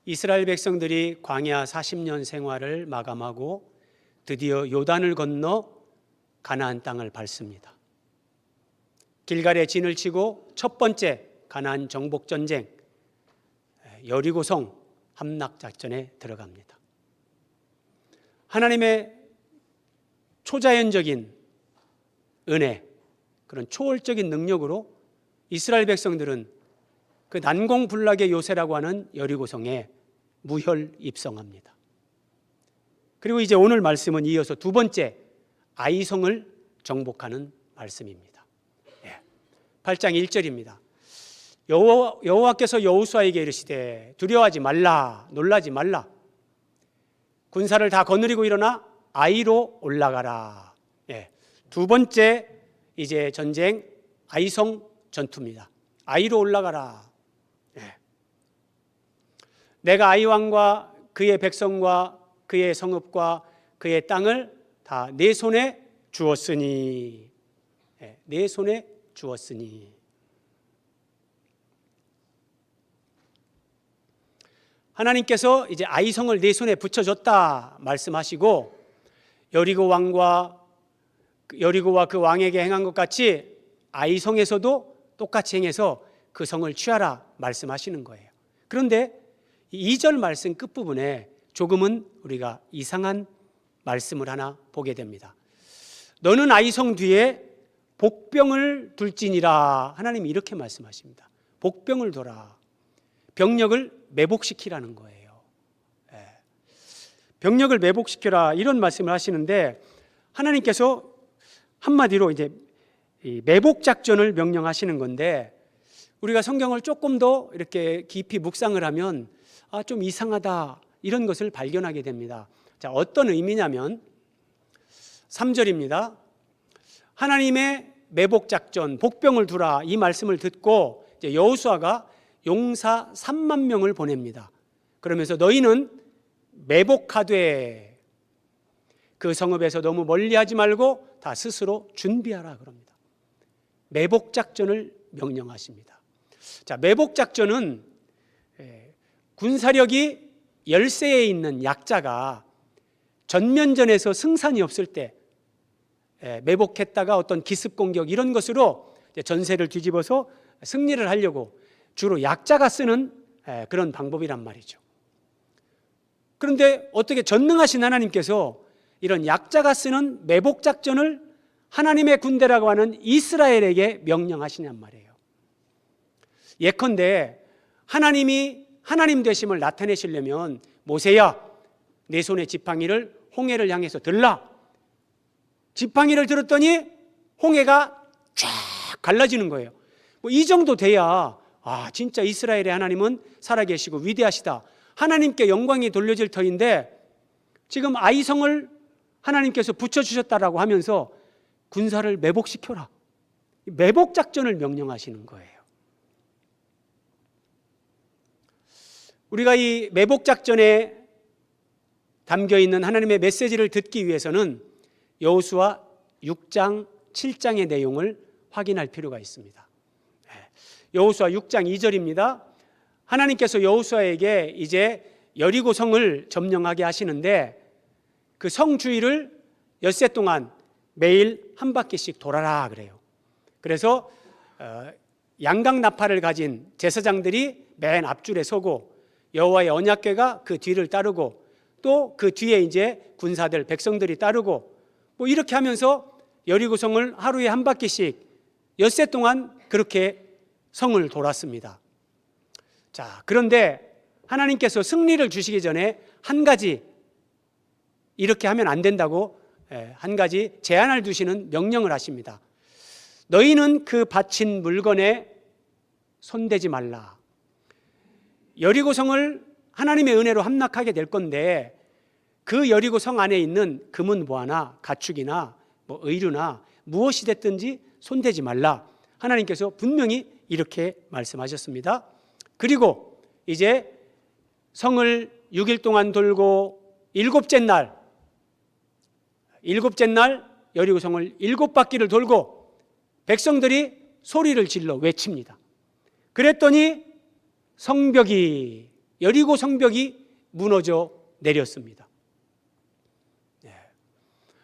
이스라엘 백성들이 광야 40년 생활을 마감하고 드디어 요단을 건너 가나안 땅을 밟습니다. 길갈에 진을 치고 첫 번째 가나안 정복 전쟁, 여리고성 함락 작전에 들어갑니다. 하나님의 초자연적인 은혜, 그런 초월적인 능력으로 이스라엘 백성들은 그 난공불락의 요새라고 하는 여리고성에 무혈 입성합니다. 그리고 이제 오늘 말씀은 이어서 두 번째 아이성을 정복하는 말씀입니다. 8장 1절입니다. 여호와께서 여호수아에게 이르시되 두려워하지 말라, 놀라지 말라. 군사를 다 거느리고 일어나 아이로 올라가라. 두 번째 이제 전쟁 아이성 전투입니다. 아이로 올라가라. 내가 아이 왕과 그의 백성과 그의 성읍과 그의 땅을 다 내 손에 주었으니, 내 손에 주었으니. 하나님께서 이제 아이성을 내 손에 붙여줬다 말씀하시고, 여리고와 그 왕에게 행한 것 같이 아이성에서도 똑같이 행해서 그 성을 취하라 말씀하시는 거예요. 그런데 2절 말씀 끝부분에 조금은 우리가 이상한 말씀을 하나 보게 됩니다. 너는 아이성 뒤에 복병을 둘지니라. 하나님이 이렇게 말씀하십니다. 복병을 둬라. 병력을 매복시키라는 거예요. 병력을 매복시켜라, 이런 말씀을 하시는데, 하나님께서 한마디로 이제 매복 작전을 명령하시는 건데, 우리가 성경을 조금 더 이렇게 깊이 묵상을 하면 좀 이상하다, 이런 것을 발견하게 됩니다. 자, 어떤 의미냐면 3절입니다. 하나님의 매복 작전, 복병을 두라, 이 말씀을 듣고 이제 여호수아가 용사 3만 명을 보냅니다. 그러면서 너희는 매복하되 그 성읍에서 너무 멀리하지 말고 다 스스로 준비하라 그럽니다. 매복 작전을 명령하십니다. 자, 매복 작전은 군사력이 열세에 있는 약자가 전면전에서 승산이 없을 때 매복했다가 어떤 기습 공격 이런 것으로 전세를 뒤집어서 승리를 하려고 주로 약자가 쓰는 그런 방법이란 말이죠. 그런데 어떻게 전능하신 하나님께서 이런 약자가 쓰는 매복 작전을 하나님의 군대라고 하는 이스라엘에게 명령하시냔 말이에요. 예컨대 하나님이 하나님 되심을 나타내시려면 모세야, 내 손에 지팡이를 홍해를 향해서 들라. 지팡이를 들었더니 홍해가 쫙 갈라지는 거예요. 이 정도 돼야 진짜 이스라엘의 하나님은 살아계시고 위대하시다, 하나님께 영광이 돌려질 터인데, 지금 아이성을 하나님께서 붙여주셨다라고 하면서 군사를 매복시켜라, 매복 작전을 명령하시는 거예요. 우리가 이 매복 작전에 담겨있는 하나님의 메시지를 듣기 위해서는 여호수아 6장, 7장의 내용을 확인할 필요가 있습니다. 여호수아 6장 2절입니다. 하나님께서 여호수아에게 이제 여리고성을 점령하게 하시는데, 그 성 주위를 엿새 동안 매일 한 바퀴씩 돌아라 그래요. 그래서 양각 나팔을 가진 제사장들이 맨 앞줄에 서고 여호와의 언약궤가 그 뒤를 따르고 또 그 뒤에 이제 군사들, 백성들이 따르고 이렇게 하면서 여리고성을 하루에 한 바퀴씩 엿새 동안 그렇게 성을 돌았습니다. 자, 그런데 하나님께서 승리를 주시기 전에 한 가지, 이렇게 하면 안 된다고 한 가지 제한을 두시는 명령을 하십니다. 너희는 그 바친 물건에 손대지 말라. 여리고성을 하나님의 은혜로 함락하게 될 건데, 그 여리고성 안에 있는 금은 보화나 가축이나 의류나 무엇이 됐든지 손대지 말라. 하나님께서 분명히 이렇게 말씀하셨습니다. 그리고 이제 성을 6일 동안 돌고 일곱째 날 여리고성을 7바퀴를 돌고 백성들이 소리를 질러 외칩니다. 그랬더니 성벽이 여리고 성벽이 무너져 내렸습니다.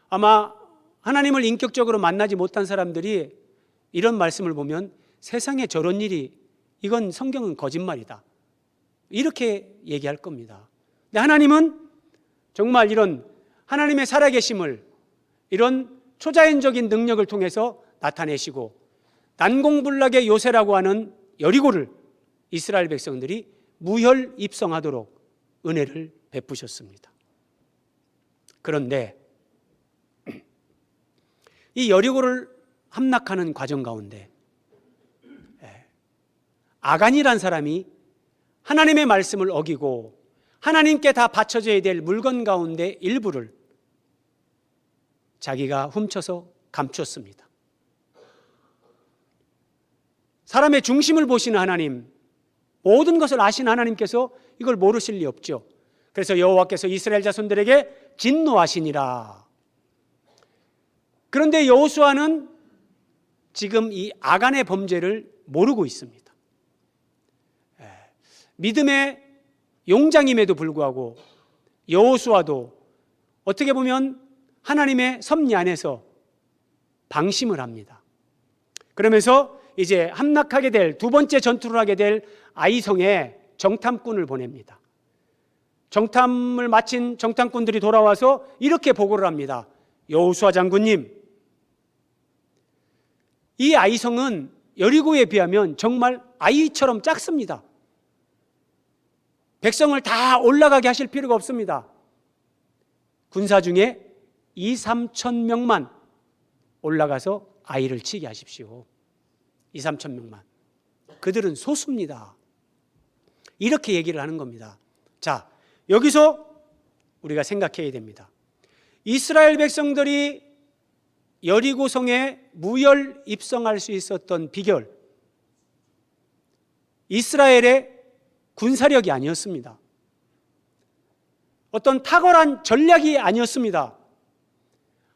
아마 하나님을 인격적으로 만나지 못한 사람들이 이런 말씀을 보면 세상에 저런 일이, 이건 성경은 거짓말이다, 이렇게 얘기할 겁니다. 근데 하나님은 정말 이런 하나님의 살아계심을 이런 초자연적인 능력을 통해서 나타내시고 난공불락의 요새라고 하는 여리고를 이스라엘 백성들이 무혈 입성하도록 은혜를 베푸셨습니다. 그런데 이 여리고를 함락하는 과정 가운데 아간이란 사람이 하나님의 말씀을 어기고 하나님께 다 바쳐져야 될 물건 가운데 일부를 자기가 훔쳐서 감췄습니다. 사람의 중심을 보시는 하나님, 모든 것을 아시는 하나님께서 이걸 모르실 리 없죠. 그래서 여호와께서 이스라엘 자손들에게 진노하시니라. 그런데 여호수아는 지금 이 아간의 범죄를 모르고 있습니다. 믿음의 용장임에도 불구하고 여호수아도 어떻게 보면 하나님의 섭리 안에서 방심을 합니다. 그러면서 이제 함락하게 될 두 번째 전투를 하게 될 아이성에 정탐꾼을 보냅니다. 정탐을 마친 정탐꾼들이 돌아와서 이렇게 보고를 합니다. 여호수아 장군님, 이 아이성은 여리고에 비하면 정말 아이처럼 작습니다. 백성을 다 올라가게 하실 필요가 없습니다. 군사 중에 2-3천 명만 올라가서 아이를 치게 하십시오. 2-3천 명만. 그들은 소수입니다. 이렇게 얘기를 하는 겁니다. 자, 여기서 우리가 생각해야 됩니다. 이스라엘 백성들이 여리고성에 무혈 입성할 수 있었던 비결, 이스라엘의 군사력이 아니었습니다. 어떤 탁월한 전략이 아니었습니다.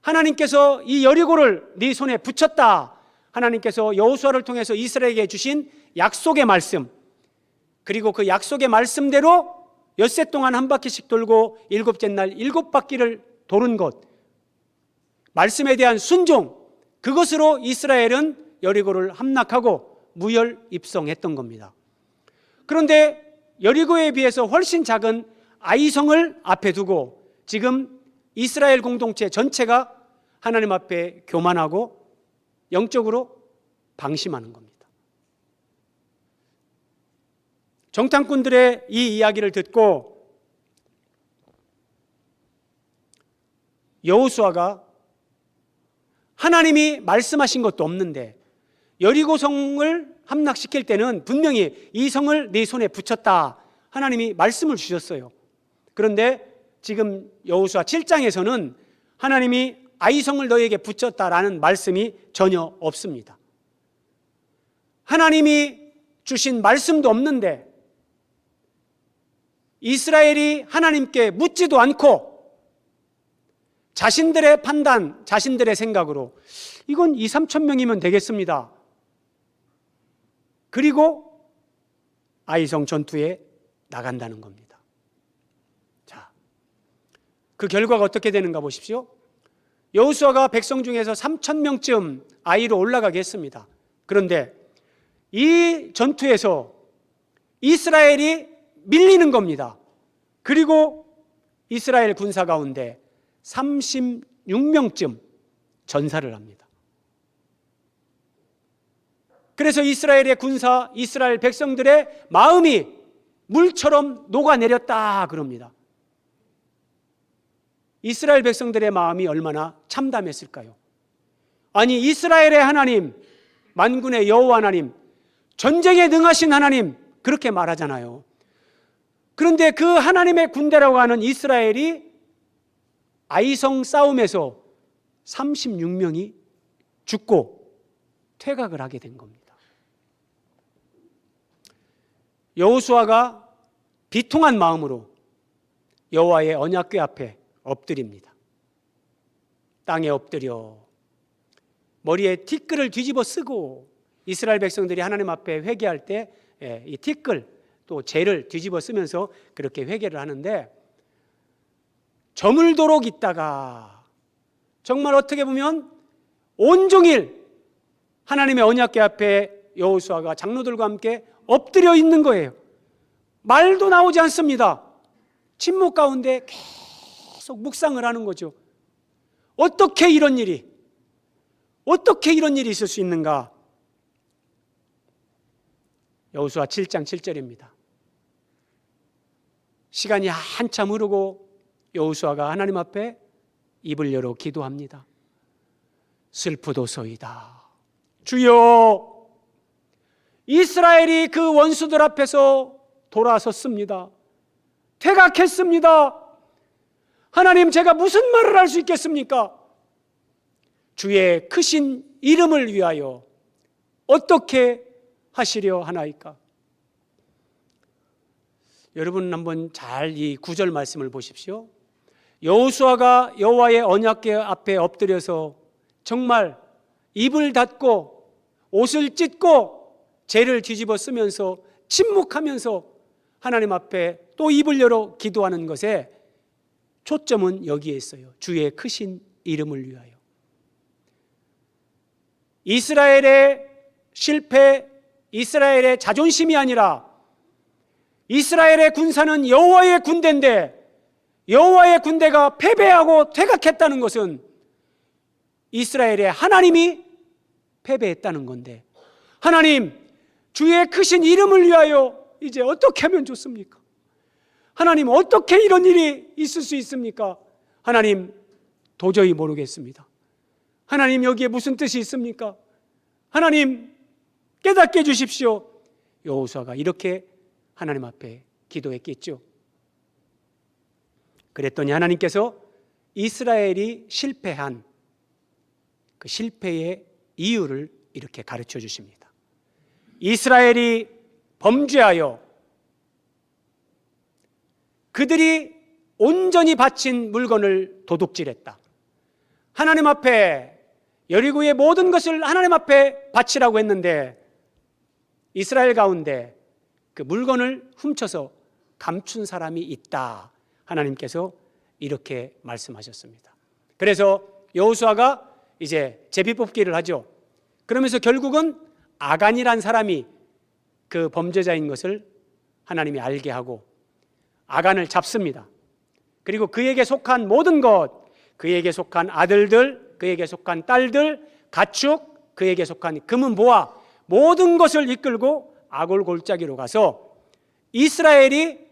하나님께서 이 여리고를 네 손에 붙였다, 하나님께서 여호수아를 통해서 이스라엘에게 주신 약속의 말씀, 그리고 그 약속의 말씀대로 엿새 동안 한 바퀴씩 돌고 일곱째 날 7바퀴를 도는 것, 말씀에 대한 순종, 그것으로 이스라엘은 여리고를 함락하고 무혈 입성했던 겁니다. 그런데 여리고에 비해서 훨씬 작은 아이성을 앞에 두고 지금 이스라엘 공동체 전체가 하나님 앞에 교만하고 영적으로 방심하는 겁니다. 정탐꾼들의 이 이야기를 듣고 여호수아가 하나님이 말씀하신 것도 없는데 여리고성을 함락시킬 때는 분명히 이 성을 네 손에 붙였다, 하나님이 말씀을 주셨어요. 그런데 지금 여호수아 7장에서는 하나님이 아이성을 너에게 붙였다라는 말씀이 전혀 없습니다. 하나님이 주신 말씀도 없는데 이스라엘이 하나님께 묻지도 않고 자신들의 판단, 자신들의 생각으로 이건 2-3천 명이면 되겠습니다. 그리고 아이성 전투에 나간다는 겁니다. 자, 그 결과가 어떻게 되는가 보십시오. 여호수아가 백성 중에서 3천 명쯤 아이로 올라가게 했습니다. 그런데 이 전투에서 이스라엘이 밀리는 겁니다. 그리고 이스라엘 군사 가운데 36명쯤 전사를 합니다. 그래서 이스라엘의 군사, 이스라엘 백성들의 마음이 물처럼 녹아내렸다 그럽니다. 이스라엘 백성들의 마음이 얼마나 참담했을까요? 아니, 이스라엘의 하나님, 만군의 여호와 하나님, 전쟁에 능하신 하나님, 그렇게 말하잖아요. 그런데 그 하나님의 군대라고 하는 이스라엘이 아이성 싸움에서 36명이 죽고 퇴각을 하게 된 겁니다. 여호수아가 비통한 마음으로 여호와의 언약궤 앞에 엎드립니다. 땅에 엎드려 머리에 티끌을 뒤집어 쓰고 이스라엘 백성들이 하나님 앞에 회개할 때 이 티끌, 또 죄를 뒤집어 쓰면서 그렇게 회개를 하는데, 저물도록 있다가 정말 어떻게 보면 온종일 하나님의 언약궤 앞에 여호수아가 장로들과 함께 엎드려 있는 거예요. 말도 나오지 않습니다. 침묵 가운데 계속 묵상을 하는 거죠. 어떻게 이런 일이 있을 수 있는가? 여호수아 7장 7절입니다. 시간이 한참 흐르고 여호수아가 하나님 앞에 입을 열어 기도합니다. 슬프도소이다. 주여, 이스라엘이 그 원수들 앞에서 돌아섰습니다. 퇴각했습니다. 하나님, 제가 무슨 말을 할 수 있겠습니까? 주의 크신 이름을 위하여 어떻게 하시려 하나이까? 여러분 한번 잘 이 9절 말씀을 보십시오. 여호수아가 여호와의 언약궤 앞에 엎드려서 정말 입을 닫고 옷을 찢고 죄를 뒤집어 쓰면서 침묵하면서 하나님 앞에 또 입을 열어 기도하는 것에 초점은 여기에 있어요. 주의 크신 이름을 위하여. 이스라엘의 실패, 이스라엘의 자존심이 아니라 이스라엘의 군사는 여호와의 군대인데 여호와의 군대가 패배하고 퇴각했다는 것은 이스라엘의 하나님이 패배했다는 건데, 하나님, 주의 크신 이름을 위하여 이제 어떻게 하면 좋습니까? 하나님, 어떻게 이런 일이 있을 수 있습니까? 하나님, 도저히 모르겠습니다. 하나님, 여기에 무슨 뜻이 있습니까? 하나님, 깨닫게 해주십시오. 여호수아가 이렇게 하나님 앞에 기도했겠죠. 그랬더니 하나님께서 이스라엘이 실패한 그 실패의 이유를 이렇게 가르쳐 주십니다. 이스라엘이 범죄하여 그들이 온전히 바친 물건을 도둑질했다. 하나님 앞에 여리고의 모든 것을 하나님 앞에 바치라고 했는데 이스라엘 가운데 그 물건을 훔쳐서 감춘 사람이 있다. 하나님께서 이렇게 말씀하셨습니다. 그래서 여호수아가 이제 제비뽑기를 하죠. 그러면서 결국은 아간이란 사람이 그 범죄자인 것을 하나님이 알게 하고 아간을 잡습니다. 그리고 그에게 속한 모든 것, 그에게 속한 아들들, 그에게 속한 딸들, 가축, 그에게 속한 금은 보화, 모든 것을 이끌고 아골 골짜기로 가서 이스라엘이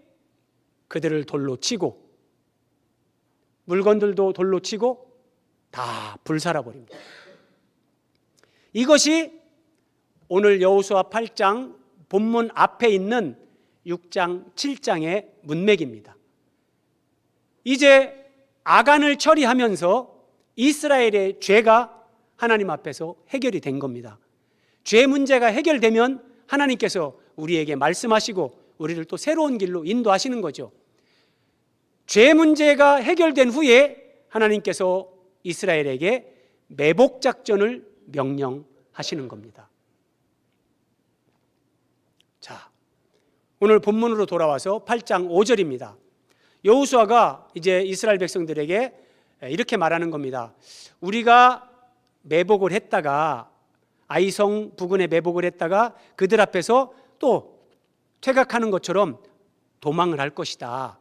그들을 돌로 치고 물건들도 돌로 치고 다 불살아 버립니다. 이것이 오늘 여호수아 8장 본문 앞에 있는 6장 7장의 문맥입니다. 이제 아간을 처리하면서 이스라엘의 죄가 하나님 앞에서 해결이 된 겁니다. 죄 문제가 해결되면 하나님께서 우리에게 말씀하시고 우리를 또 새로운 길로 인도하시는 거죠. 죄 문제가 해결된 후에 하나님께서 이스라엘에게 매복 작전을 명령하시는 겁니다. 자, 오늘 본문으로 돌아와서 8장 5절입니다. 여호수아가 이제 이스라엘 백성들에게 이렇게 말하는 겁니다. 우리가 매복을 했다가 아이성 부근에 매복을 했다가 그들 앞에서 또 퇴각하는 것처럼 도망을 할 것이다.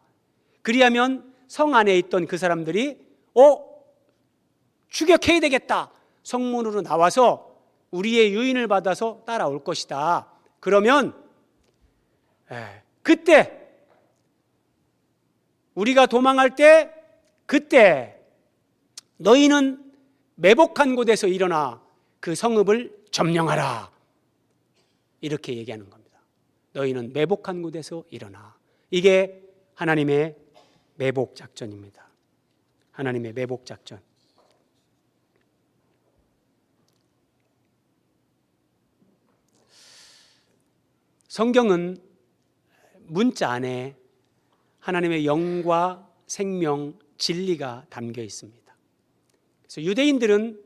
그리하면 성 안에 있던 그 사람들이 추격해야 되겠다. 성문으로 나와서 우리의 유인을 받아서 따라올 것이다. 그러면 그때 우리가 도망할 때 그때 너희는 매복한 곳에서 일어나 그 성읍을 점령하라. 이렇게 얘기하는 겁니다. 너희는 매복한 곳에서 일어나. 이게 하나님의 매복 작전입니다. 하나님의 매복 작전. 성경은 문자 안에 하나님의 영과 생명, 진리가 담겨 있습니다. 그래서 유대인들은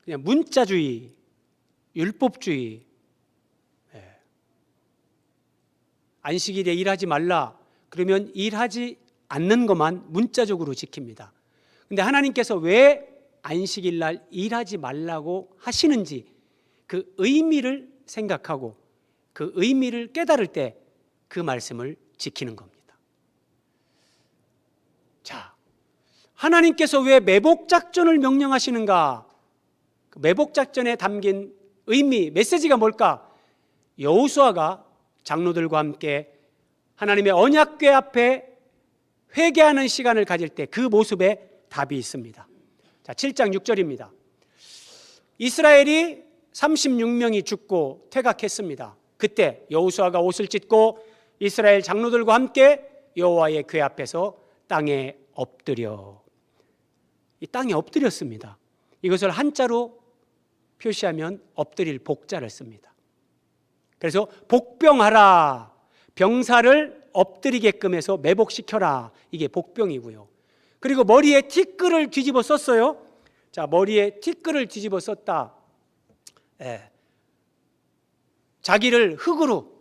그냥 문자주의, 율법주의, 안식일에 일하지 말라 그러면 일하지 않는 것만 문자적으로 지킵니다. 근데 하나님께서 왜 안식일 날 일하지 말라고 하시는지 그 의미를 생각하고 그 의미를 깨달을 때 그 말씀을 지키는 겁니다. 자, 하나님께서 왜 매복작전을 명령하시는가? 그 매복작전에 담긴 의미, 메시지가 뭘까? 여호수아가 장로들과 함께 하나님의 언약궤 앞에 회개하는 시간을 가질 때 그 모습에 답이 있습니다. 자, 7장 6절입니다. 이스라엘이 36명이 죽고 퇴각했습니다. 그때 여호수아가 옷을 찢고 이스라엘 장로들과 함께 여호와의 궤 앞에서 땅에 엎드려, 이 땅에 엎드렸습니다. 이것을 한자로 표시하면 엎드릴 복자를 씁니다. 그래서 복병하라, 병사를 엎드리게끔 해서 매복시켜라, 이게 복병이고요. 그리고 머리에 티끌을 뒤집어 썼어요. 자, 머리에 티끌을 뒤집어 썼다. 자기를 흙으로,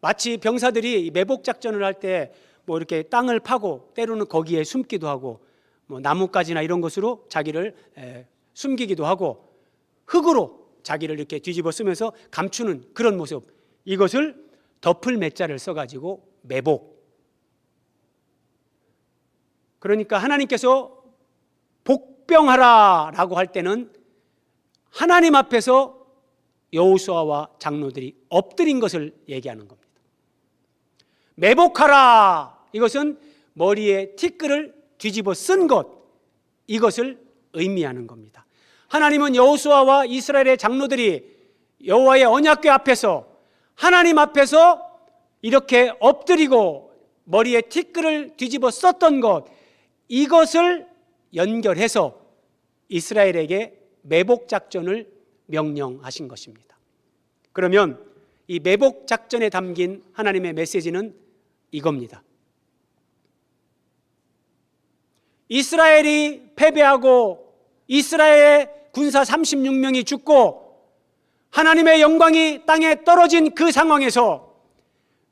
마치 병사들이 매복 작전을 할 때 뭐 이렇게 땅을 파고 때로는 거기에 숨기도 하고 뭐 나뭇가지나 이런 것으로 자기를 숨기기도 하고 흙으로 자기를 이렇게 뒤집어 쓰면서 감추는 그런 모습, 이것을 덮을 매자를 써가지고 매복. 그러니까 하나님께서 복병하라 라고 할 때는 하나님 앞에서 여호수아와 장로들이 엎드린 것을 얘기하는 겁니다. 매복하라, 이것은 머리에 티끌을 뒤집어 쓴 것, 이것을 의미하는 겁니다. 하나님은 여호수아와 이스라엘의 장로들이 여호와의 언약궤 앞에서 하나님 앞에서 이렇게 엎드리고 머리에 티끌을 뒤집어 썼던 것, 이것을 연결해서 이스라엘에게 매복 작전을 명령하신 것입니다. 그러면 이 매복 작전에 담긴 하나님의 메시지는 이겁니다. 이스라엘이 패배하고 이스라엘의 군사 36명이 죽고 하나님의 영광이 땅에 떨어진 그 상황에서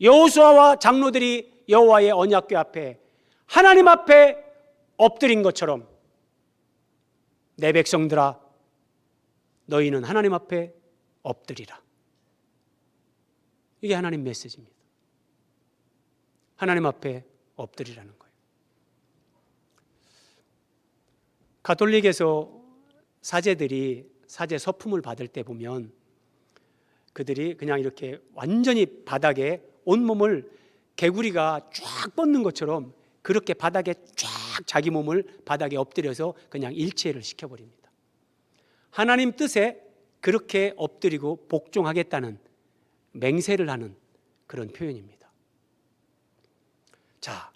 여호수아와 장로들이 여호와의 언약궤 앞에 하나님 앞에 엎드린 것처럼 내 백성들아, 너희는 하나님 앞에 엎드리라. 이게 하나님 메시지입니다. 하나님 앞에 엎드리라는 거예요. 가톨릭에서 사제들이 사제 서품을 받을 때 보면 그들이 그냥 이렇게 완전히 바닥에 온몸을 개구리가 쫙 뻗는 것처럼 그렇게 바닥에 쫙 자기 몸을 바닥에 엎드려서 그냥 일체를 시켜버립니다. 하나님 뜻에 그렇게 엎드리고 복종하겠다는 맹세를 하는 그런 표현입니다. 자,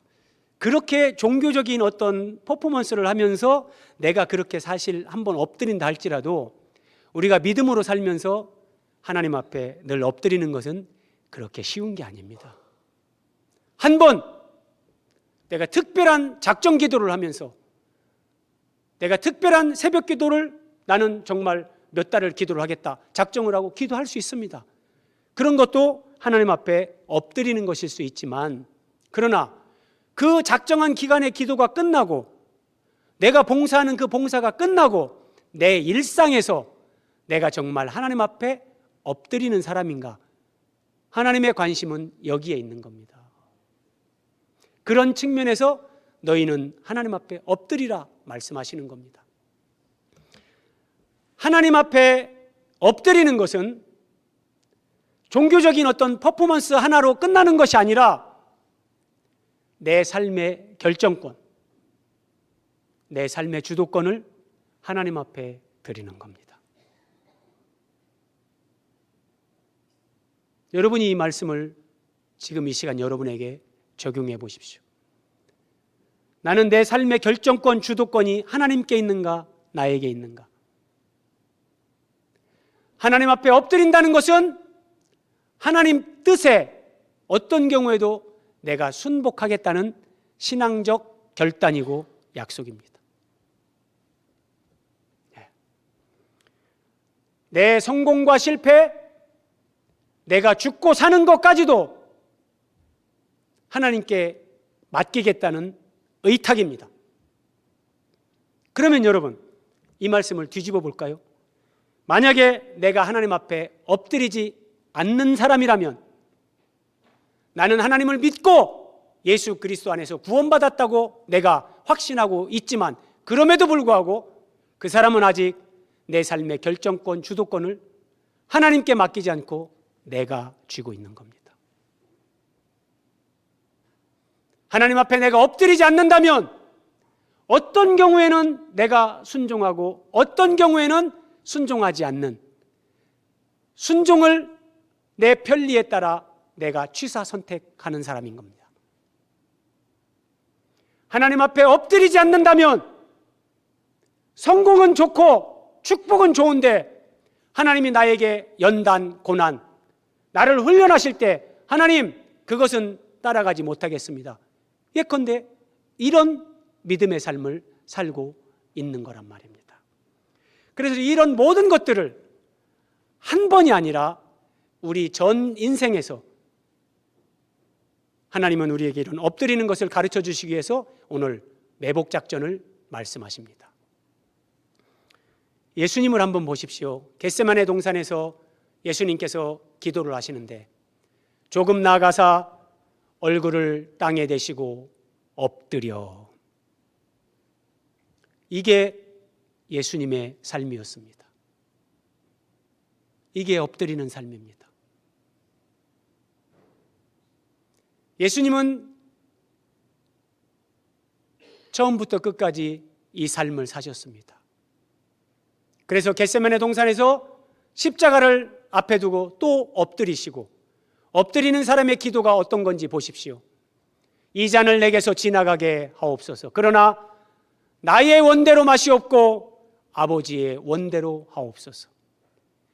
그렇게 종교적인 어떤 퍼포먼스를 하면서 내가 그렇게 사실 한번 엎드린다 할지라도 우리가 믿음으로 살면서 하나님 앞에 늘 엎드리는 것은 그렇게 쉬운 게 아닙니다. 한번 내가 특별한 작정 기도를 하면서 내가 특별한 새벽 기도를 나는 정말 몇 달을 기도를 하겠다 작정을 하고 기도할 수 있습니다. 그런 것도 하나님 앞에 엎드리는 것일 수 있지만, 그러나 그 작정한 기간의 기도가 끝나고 내가 봉사하는 그 봉사가 끝나고 내 일상에서 내가 정말 하나님 앞에 엎드리는 사람인가? 하나님의 관심은 여기에 있는 겁니다. 그런 측면에서 너희는 하나님 앞에 엎드리라 말씀하시는 겁니다. 하나님 앞에 엎드리는 것은 종교적인 어떤 퍼포먼스 하나로 끝나는 것이 아니라 내 삶의 결정권, 내 삶의 주도권을 하나님 앞에 드리는 겁니다. 여러분이 이 말씀을 지금 이 시간 여러분에게 적용해 보십시오. 나는 내 삶의 결정권, 주도권이 하나님께 있는가, 나에게 있는가? 하나님 앞에 엎드린다는 것은 하나님 뜻에 어떤 경우에도 내가 순복하겠다는 신앙적 결단이고 약속입니다. 내 성공과 실패, 내가 죽고 사는 것까지도 하나님께 맡기겠다는 의탁입니다. 그러면 여러분, 이 말씀을 뒤집어 볼까요? 만약에 내가 하나님 앞에 엎드리지 않는 사람이라면, 나는 하나님을 믿고 예수 그리스도 안에서 구원받았다고 내가 확신하고 있지만, 그럼에도 불구하고 그 사람은 아직 내 삶의 결정권, 주도권을 하나님께 맡기지 않고 내가 쥐고 있는 겁니다. 하나님 앞에 내가 엎드리지 않는다면 어떤 경우에는 내가 순종하고 어떤 경우에는 순종하지 않는, 순종을 내 편리에 따라 내가 취사 선택하는 사람인 겁니다. 하나님 앞에 엎드리지 않는다면 성공은 좋고 축복은 좋은데, 하나님이 나에게 연단, 고난, 나를 훈련하실 때 하나님, 그것은 따라가지 못하겠습니다. 예컨대 이런 믿음의 삶을 살고 있는 거란 말입니다. 그래서 이런 모든 것들을 한 번이 아니라 우리 전 인생에서 하나님은 우리에게 이런 엎드리는 것을 가르쳐 주시기 위해서 오늘 매복작전을 말씀하십니다. 예수님을 한번 보십시오. 겟세마네 동산에서 예수님께서 기도를 하시는데 조금 나아가사 얼굴을 땅에 대시고 엎드려. 이게 예수님의 삶이었습니다. 이게 엎드리는 삶입니다. 예수님은 처음부터 끝까지 이 삶을 사셨습니다. 그래서 겟세마네 동산에서 십자가를 앞에 두고 또 엎드리시고, 엎드리는 사람의 기도가 어떤 건지 보십시오. 이 잔을 내게서 지나가게 하옵소서. 그러나 나의 원대로 마시옵고 아버지의 원대로 하옵소서.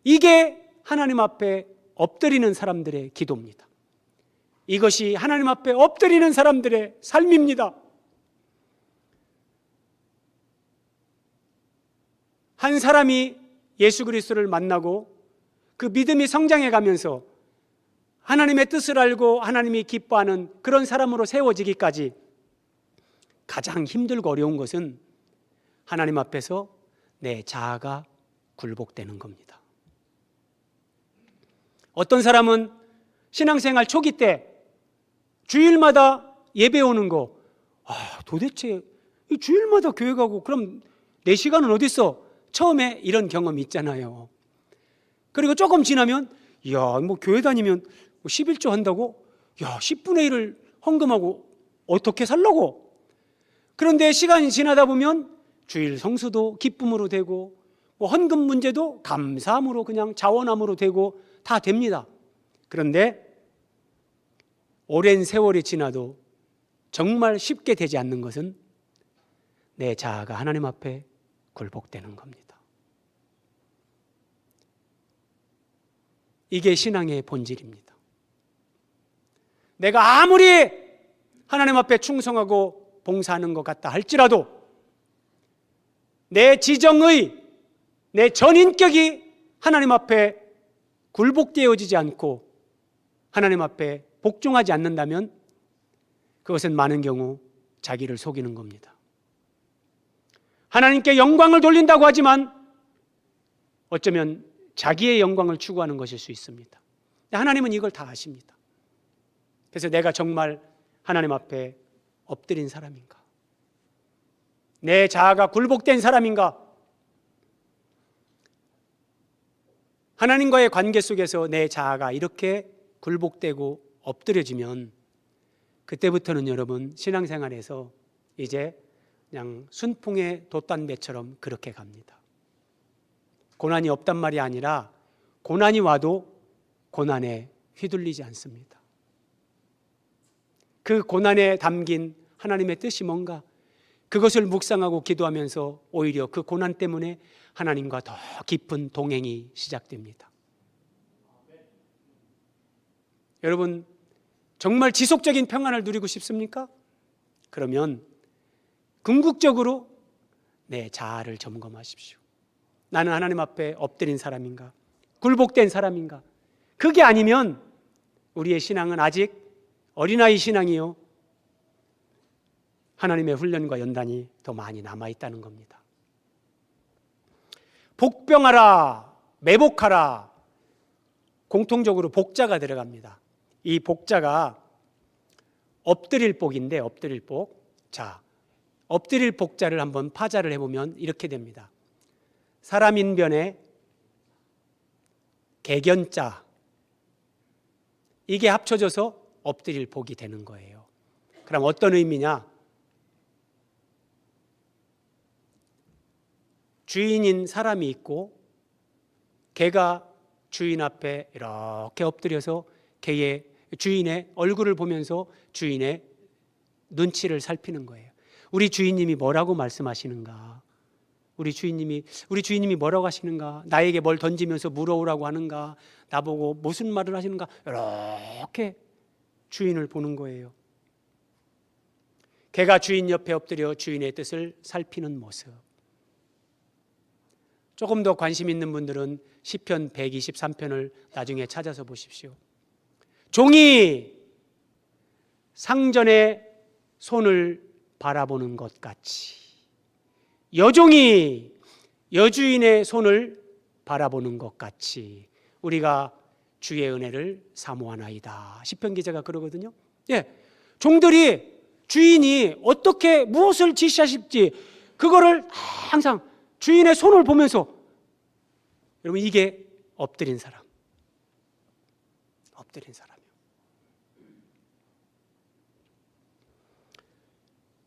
이게 하나님 앞에 엎드리는 사람들의 기도입니다. 이것이 하나님 앞에 엎드리는 사람들의 삶입니다. 한 사람이 예수 그리스도를 만나고 그 믿음이 성장해 가면서 하나님의 뜻을 알고 하나님이 기뻐하는 그런 사람으로 세워지기까지 가장 힘들고 어려운 것은 하나님 앞에서 내 자아가 굴복되는 겁니다. 어떤 사람은 신앙생활 초기 때 주일마다 예배 오는 거, 도대체 주일마다 교회 가고 그럼 내 시간은 어디 있어? 처음에 이런 경험이 있잖아요. 그리고 조금 지나면 교회 다니면 11조 한다고? 10분의 1을 헌금하고 어떻게 살라고? 그런데 시간이 지나다 보면 주일 성수도 기쁨으로 되고 헌금 문제도 감사함으로 그냥 자원함으로 되고 다 됩니다. 그런데 오랜 세월이 지나도 정말 쉽게 되지 않는 것은 내 자아가 하나님 앞에 굴복되는 겁니다. 이게 신앙의 본질입니다. 내가 아무리 하나님 앞에 충성하고 봉사하는 것 같다 할지라도 내 지정의, 내 전인격이 하나님 앞에 굴복되어지지 않고 하나님 앞에 복종하지 않는다면 그것은 많은 경우 자기를 속이는 겁니다. 하나님께 영광을 돌린다고 하지만 어쩌면 자기의 영광을 추구하는 것일 수 있습니다. 하나님은 이걸 다 아십니다. 그래서 내가 정말 하나님 앞에 엎드린 사람인가? 내 자아가 굴복된 사람인가? 하나님과의 관계 속에서 내 자아가 이렇게 굴복되고 엎드려지면 그때부터는 여러분 신앙생활에서 이제 그냥 순풍의 돛단배처럼 그렇게 갑니다. 고난이 없단 말이 아니라 고난이 와도 고난에 휘둘리지 않습니다. 그 고난에 담긴 하나님의 뜻이 뭔가, 그것을 묵상하고 기도하면서 오히려 그 고난 때문에 하나님과 더 깊은 동행이 시작됩니다. 여러분, 정말 지속적인 평안을 누리고 싶습니까? 그러면 궁극적으로 내 자아를 점검하십시오. 나는 하나님 앞에 엎드린 사람인가? 굴복된 사람인가? 그게 아니면 우리의 신앙은 아직 어린아이 신앙이요, 하나님의 훈련과 연단이 더 많이 남아있다는 겁니다. 복병하라, 매복하라, 공통적으로 복자가 들어갑니다. 이 복자가 엎드릴 복인데, 엎드릴 복. 자, 엎드릴 복자를 한번 파자를 해보면 이렇게 됩니다. 사람인변에 개견자, 이게 합쳐져서 엎드릴 복이 되는 거예요. 그럼 어떤 의미냐? 주인인 사람이 있고 개가 주인 앞에 이렇게 엎드려서 개의 주인의 얼굴을 보면서 주인의 눈치를 살피는 거예요. 우리 주인님이 뭐라고 말씀하시는가? 우리 주인님이 뭐라고 하시는가? 나에게 뭘 던지면서 물어오라고 하는가? 나보고 무슨 말을 하시는가? 이렇게 주인을 보는 거예요. 개가 주인 옆에 엎드려 주인의 뜻을 살피는 모습. 조금 더 관심 있는 분들은 시편 123편을 나중에 찾아서 보십시오. 종이 상전의 손을 바라보는 것 같이 여종이 여주인의 손을 바라보는 것 같이 우리가 주의 은혜를 사모하나이다. 시편 기자가 그러거든요. 예, 종들이 주인이 어떻게 무엇을 지시하실지 그거를 항상 주인의 손을 보면서, 여러분, 이게 엎드린 사람, 엎드린 사람이요.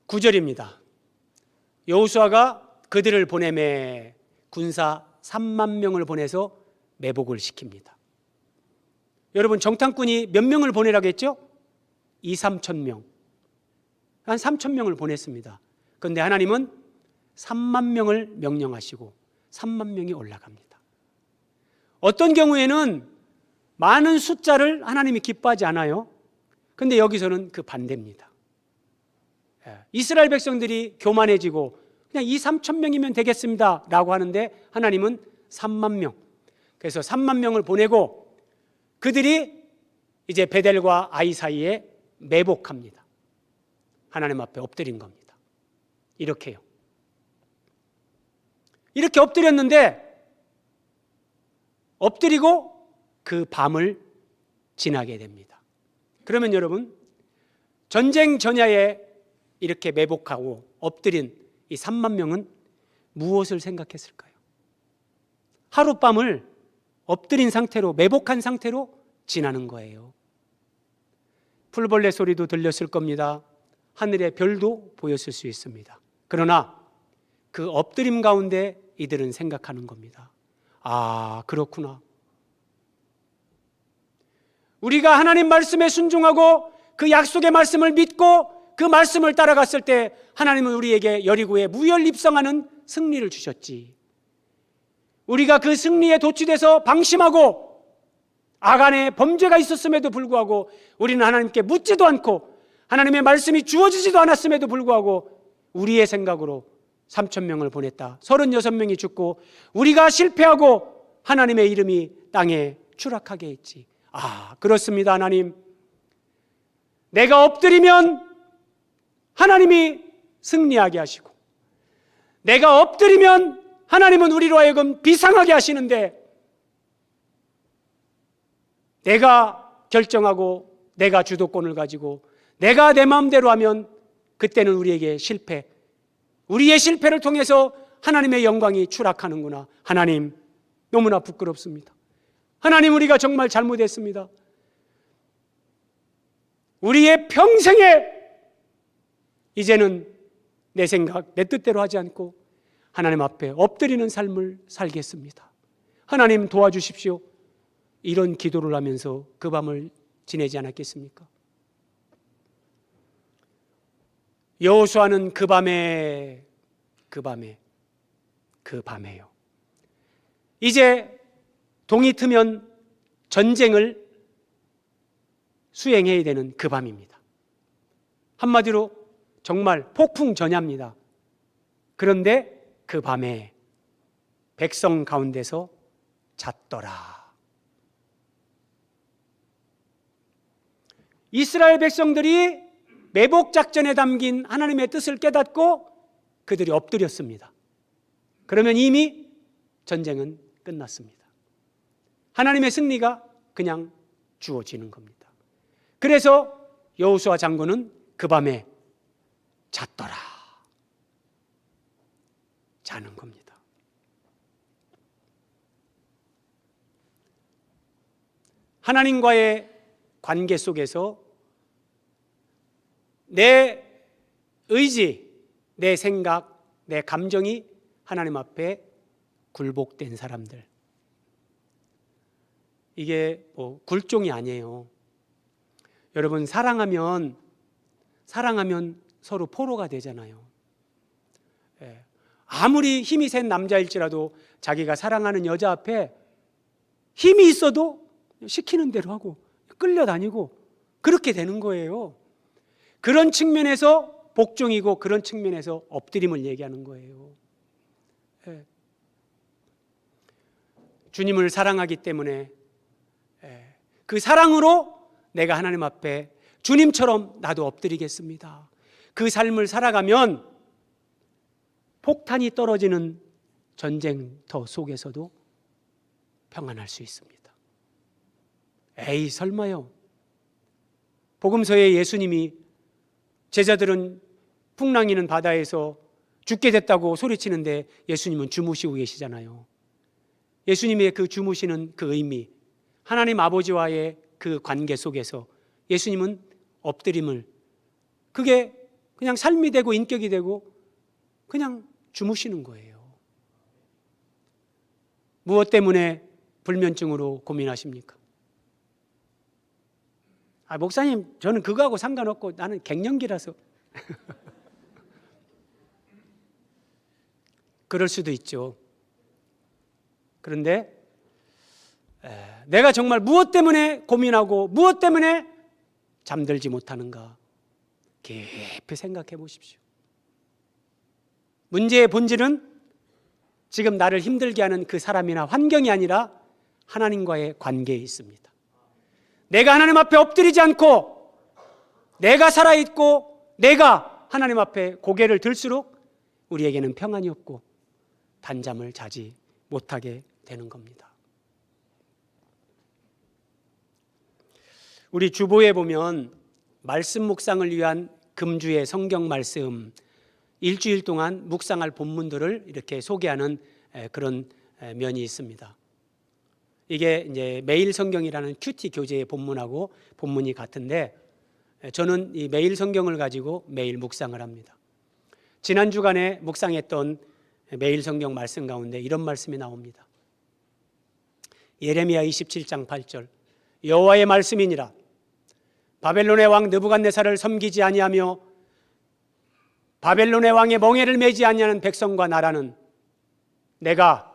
9절입니다. 여호수아가 그들을 보내매 군사 3만 명을 보내서 매복을 시킵니다. 여러분, 정탐꾼이 몇 명을 보내라고 했죠? 2~3천 명, 한 3천 명을 보냈습니다. 그런데 하나님은 3만 명을 명령하시고 3만 명이 올라갑니다. 어떤 경우에는 많은 숫자를 하나님이 기뻐하지 않아요. 그런데 여기서는 그 반대입니다. 이스라엘 백성들이 교만해지고 그냥 2~3천 명이면 되겠습니다 라고 하는데 하나님은 3만 명, 그래서 3만 명을 보내고 그들이 이제 베델과 아이 사이에 매복합니다. 하나님 앞에 엎드린 겁니다. 이렇게요. 이렇게 엎드렸는데, 엎드리고 그 밤을 지나게 됩니다. 그러면 여러분, 전쟁 전야에 이렇게 매복하고 엎드린 이 3만 명은 무엇을 생각했을까요? 하룻밤을 엎드린 상태로, 매복한 상태로 지나는 거예요. 풀벌레 소리도 들렸을 겁니다. 하늘의 별도 보였을 수 있습니다. 그러나 그 엎드림 가운데 이들은 생각하는 겁니다. 아, 그렇구나. 우리가 하나님 말씀에 순종하고 그 약속의 말씀을 믿고 그 말씀을 따라갔을 때 하나님은 우리에게 여리고에 무혈입성하는 승리를 주셨지. 우리가 그 승리에 도취돼서 방심하고 아간의 범죄가 있었음에도 불구하고 우리는 하나님께 묻지도 않고 하나님의 말씀이 주어지지도 않았음에도 불구하고 우리의 생각으로 3천 명을 보냈다. 36명이 죽고 우리가 실패하고 하나님의 이름이 땅에 추락하게 했지. 아, 그렇습니다. 하나님, 내가 엎드리면 하나님이 승리하게 하시고 내가 엎드리면 하나님은 우리로 하여금 비상하게 하시는데 내가 결정하고 내가 주도권을 가지고 내가 내 마음대로 하면 그때는 우리에게 실패, 우리의 실패를 통해서 하나님의 영광이 추락하는구나. 하나님, 너무나 부끄럽습니다. 하나님, 우리가 정말 잘못했습니다. 우리의 평생에 이제는 내 생각, 내 뜻대로 하지 않고 하나님 앞에 엎드리는 삶을 살겠습니다. 하나님 도와주십시오. 이런 기도를 하면서 그 밤을 지내지 않았겠습니까? 여호수아는 그 밤에요. 이제 동이 트면 전쟁을 수행해야 되는 그 밤입니다. 한마디로 정말 폭풍전야입니다. 그런데 그 밤에 백성 가운데서 잤더라. 이스라엘 백성들이 매복 작전에 담긴 하나님의 뜻을 깨닫고 그들이 엎드렸습니다. 그러면 이미 전쟁은 끝났습니다. 하나님의 승리가 그냥 주어지는 겁니다. 그래서 여호수아 장군은 그 밤에 잤더라. 자는 겁니다. 하나님과의 관계 속에서 내 의지, 내 생각, 내 감정이 하나님 앞에 굴복된 사람들. 이게 뭐 굴종이 아니에요. 여러분, 사랑하면 서로 포로가 되잖아요. 아무리 힘이 센 남자일지라도 자기가 사랑하는 여자 앞에 힘이 있어도 시키는 대로 하고 끌려다니고 그렇게 되는 거예요. 그런 측면에서 복종이고 그런 측면에서 엎드림을 얘기하는 거예요. 주님을 사랑하기 때문에 그 사랑으로 내가 하나님 앞에 주님처럼 나도 엎드리겠습니다. 그 삶을 살아가면 폭탄이 떨어지는 전쟁터 속에서도 평안할 수 있습니다. 에이, 설마요. 복음서에 예수님이 제자들은 풍랑이는 바다에서 죽게 됐다고 소리치는데 예수님은 주무시고 계시잖아요. 예수님의 그 주무시는 그 의미, 하나님 아버지와의 그 관계 속에서 예수님은 엎드림을, 그게 그냥 삶이 되고 인격이 되고 그냥 주무시는 거예요. 무엇 때문에 불면증으로 고민하십니까? 목사님, 저는 그거하고 상관없고 나는 갱년기라서. 그럴 수도 있죠. 그런데 내가 정말 무엇 때문에 고민하고 무엇 때문에 잠들지 못하는가 깊이 생각해 보십시오. 문제의 본질은 지금 나를 힘들게 하는 그 사람이나 환경이 아니라 하나님과의 관계에 있습니다. 내가 하나님 앞에 엎드리지 않고 내가 살아있고 내가 하나님 앞에 고개를 들수록 우리에게는 평안이 없고 단잠을 자지 못하게 되는 겁니다. 우리 주보에 보면 말씀 묵상을 위한 금주의 성경 말씀, 일주일 동안 묵상할 본문들을 이렇게 소개하는 그런 면이 있습니다. 이게 이제 매일 성경이라는 큐티 교재의 본문하고 본문이 같은데, 저는 이 매일 성경을 가지고 매일 묵상을 합니다. 지난 주간에 묵상했던 매일 성경 말씀 가운데 이런 말씀이 나옵니다. 예레미야 27장 8절, 여호와의 말씀이니라. 바벨론의 왕 느부갓네살을 섬기지 아니하며 바벨론의 왕의 멍에를 매지 아니하는 백성과 나라는 내가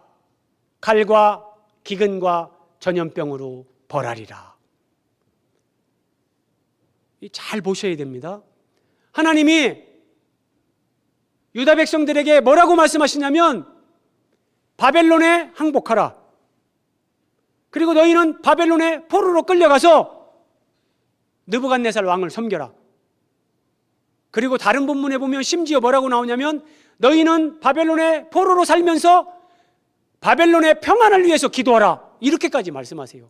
칼과 기근과 전염병으로 벌하리라. 잘 보셔야 됩니다. 하나님이 유다 백성들에게 뭐라고 말씀하시냐면 바벨론에 항복하라. 그리고 너희는 바벨론의 포로로 끌려가서 느부갓네살 왕을 섬겨라. 그리고 다른 본문에 보면 심지어 뭐라고 나오냐면 너희는 바벨론의 포로로 살면서 바벨론의 평안을 위해서 기도하라. 이렇게까지 말씀하세요.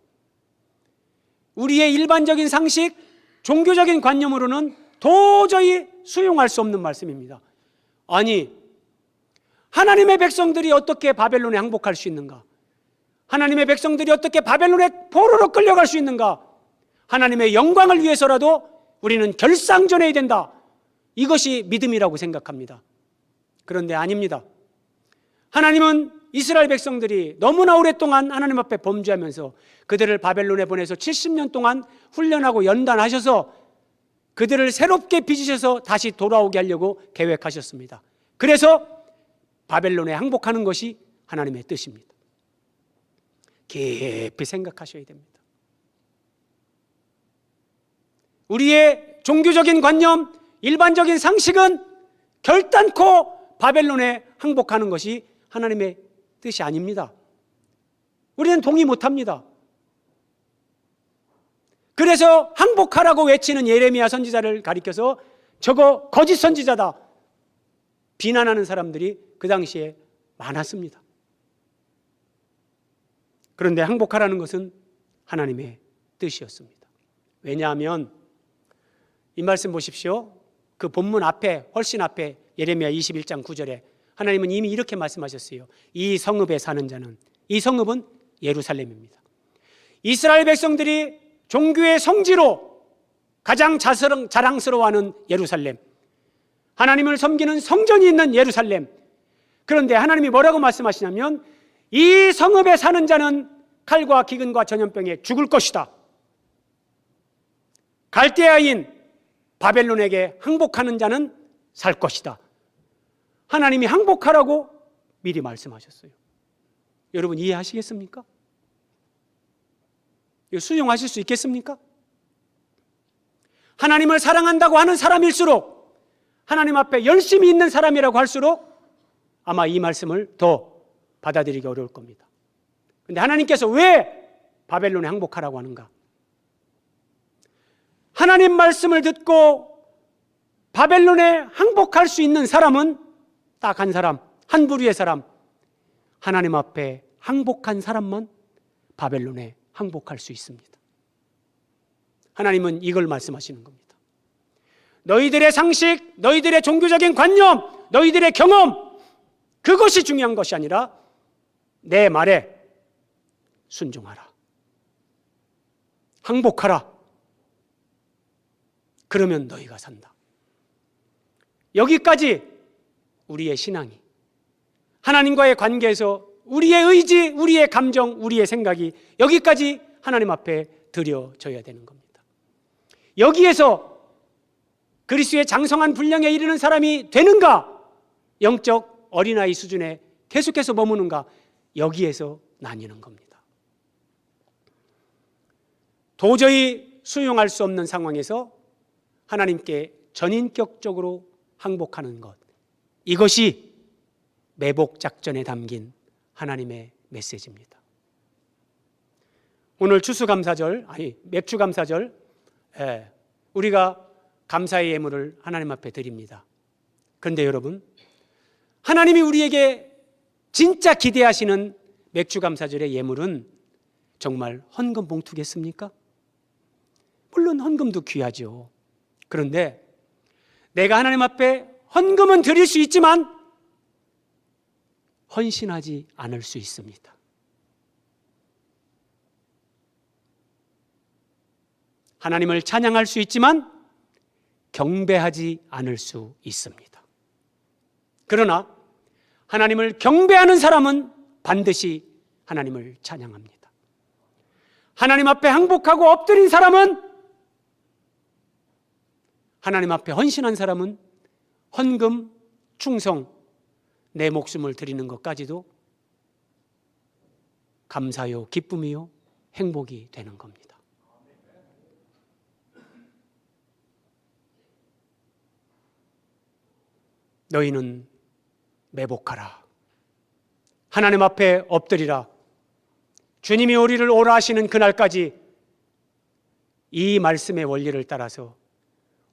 우리의 일반적인 상식, 종교적인 관념으로는 도저히 수용할 수 없는 말씀입니다. 아니, 하나님의 백성들이 어떻게 바벨론에 항복할 수 있는가? 하나님의 백성들이 어떻게 바벨론의 포로로 끌려갈 수 있는가? 하나님의 영광을 위해서라도 우리는 결상전해야 된다. 이것이 믿음이라고 생각합니다. 그런데 아닙니다. 하나님은 이스라엘 백성들이 너무나 오랫동안 하나님 앞에 범죄하면서 그들을 바벨론에 보내서 70년 동안 훈련하고 연단하셔서 그들을 새롭게 빚으셔서 다시 돌아오게 하려고 계획하셨습니다. 그래서 바벨론에 항복하는 것이 하나님의 뜻입니다. 깊이 생각하셔야 됩니다. 우리의 종교적인 관념, 일반적인 상식은 결단코 바벨론에 항복하는 것이 하나님의 뜻이 아닙니다. 우리는 동의 못합니다. 그래서 항복하라고 외치는 예레미야 선지자를 가리켜서 저거 거짓 선지자다 비난하는 사람들이 그 당시에 많았습니다. 그런데 항복하라는 것은 하나님의 뜻이었습니다. 왜냐하면 이 말씀 보십시오. 그 본문 앞에 훨씬 앞에 예레미야 21장 9절에 하나님은 이미 이렇게 말씀하셨어요. 이 성읍에 사는 자는, 이 성읍은 예루살렘입니다. 이스라엘 백성들이 종교의 성지로 가장 자랑스러워하는 예루살렘, 하나님을 섬기는 성전이 있는 예루살렘. 그런데 하나님이 뭐라고 말씀하시냐면 이 성읍에 사는 자는 칼과 기근과 전염병에 죽을 것이다. 갈대아인 바벨론에게 항복하는 자는 살 것이다. 하나님이 항복하라고 미리 말씀하셨어요. 여러분 이해하시겠습니까? 이거 수용하실 수 있겠습니까? 하나님을 사랑한다고 하는 사람일수록, 하나님 앞에 열심히 있는 사람이라고 할수록 아마 이 말씀을 더 받아들이기 어려울 겁니다. 그런데 하나님께서 왜 바벨론에 항복하라고 하는가? 하나님 말씀을 듣고 바벨론에 항복할 수 있는 사람은 딱 한 사람, 한 부류의 사람, 하나님 앞에 항복한 사람만 바벨론에 항복할 수 있습니다. 하나님은 이걸 말씀하시는 겁니다. 너희들의 상식, 너희들의 종교적인 관념, 너희들의 경험, 그것이 중요한 것이 아니라 내 말에 순종하라. 항복하라. 그러면 너희가 산다. 여기까지 우리의 신앙이, 하나님과의 관계에서 우리의 의지, 우리의 감정, 우리의 생각이 여기까지 하나님 앞에 드려져야 되는 겁니다. 여기에서 그리스도의 장성한 분량에 이르는 사람이 되는가? 영적 어린아이 수준에 계속해서 머무는가? 여기에서 나뉘는 겁니다. 도저히 수용할 수 없는 상황에서 하나님께 전인격적으로 항복하는 것, 이것이 매복 작전에 담긴 하나님의 메시지입니다. 오늘 추수감사절, 맥주감사절, 우리가 감사의 예물을 하나님 앞에 드립니다. 그런데 여러분, 하나님이 우리에게 진짜 기대하시는 맥주감사절의 예물은 정말 헌금 봉투겠습니까? 물론 헌금도 귀하죠. 그런데 내가 하나님 앞에 헌금은 드릴 수 있지만 헌신하지 않을 수 있습니다. 하나님을 찬양할 수 있지만 경배하지 않을 수 있습니다. 그러나 하나님을 경배하는 사람은 반드시 하나님을 찬양합니다. 하나님 앞에 항복하고 엎드린 사람은, 하나님 앞에 헌신한 사람은 헌금, 충성, 내 목숨을 드리는 것까지도 감사요, 기쁨이요, 행복이 되는 겁니다. 너희는 매복하라. 하나님 앞에 엎드리라. 주님이 우리를 오라 하시는 그날까지 이 말씀의 원리를 따라서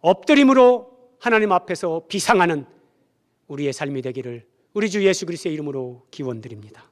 엎드림으로 하나님 앞에서 비상하는 우리의 삶이 되기를 우리 주 예수 그리스도의 이름으로 기원드립니다.